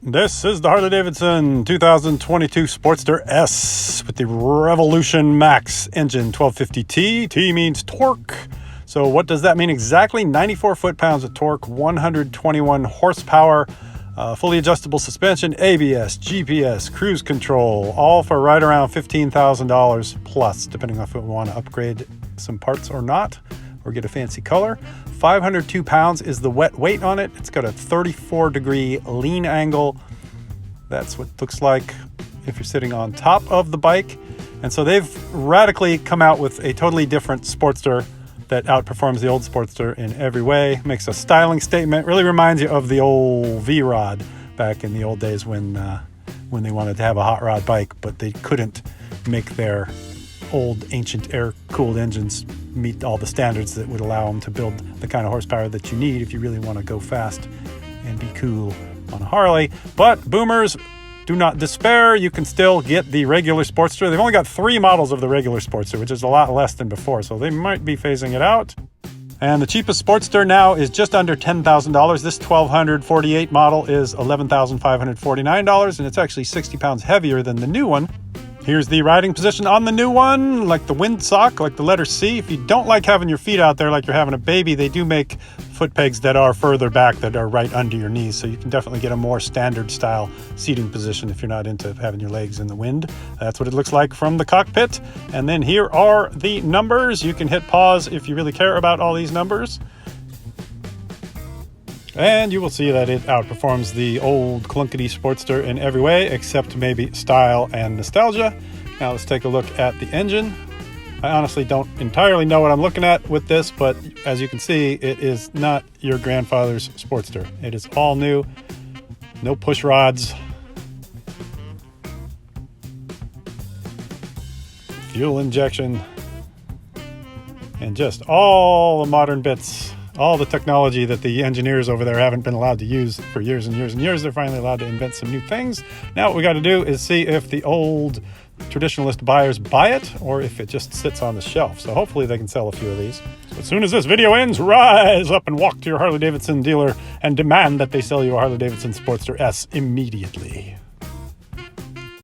This is the Harley Davidson 2022 Sportster S with the Revolution Max engine 1250T. T means torque. So what does that mean exactly? 94 foot-pounds of torque, 121 horsepower, fully adjustable suspension, ABS, GPS, cruise control, all for right around $15,000 plus, depending on if we want to upgrade some parts or not, or get a fancy color. 502 pounds is the wet weight on it. It's got a 34-degree lean angle. That's what it looks like if you're sitting on top of the bike. And so they've radically come out with a totally different Sportster that outperforms the old Sportster in every way. Makes a styling statement. Really reminds you of the old V-Rod back in the old days when they wanted to have a hot rod bike, but they couldn't make their old ancient air-cooled engines meet all the standards that would allow them to build the kind of horsepower that you need if you really want to go fast and be cool on a Harley. But boomers, do not despair. You can still get the regular Sportster. They've only got 3 models of the regular Sportster, which is a lot less than before, so they might be phasing it out. And the cheapest Sportster now is just under $10,000. This 1248 model is $11,549, and it's actually 60 pounds heavier than the new one. Here's the riding position on the new one, like the windsock, like the letter C. If you don't like having your feet out there like you're having a baby, they do make foot pegs that are further back, that are right under your knees. So you can definitely get a more standard style seating position if you're not into having your legs in the wind. That's what it looks like from the cockpit. And then here are the numbers. You can hit pause if you really care about all these numbers. And you will see that it outperforms the old clunkety Sportster in every way, except maybe style and nostalgia. Now let's take a look at the engine. I honestly don't entirely know what I'm looking at with this, but as you can see, it is not your grandfather's Sportster. It is all new, no push rods, fuel injection, and just all the modern bits. All the technology that the engineers over there haven't been allowed to use for years and years and years. They're finally allowed to invent some new things. Now what we got to do is see if the old traditionalist buyers buy it or if it just sits on the shelf. So hopefully they can sell a few of these. So as soon as this video ends, rise up and walk to your Harley Davidson dealer and demand that they sell you a Harley Davidson Sportster S immediately.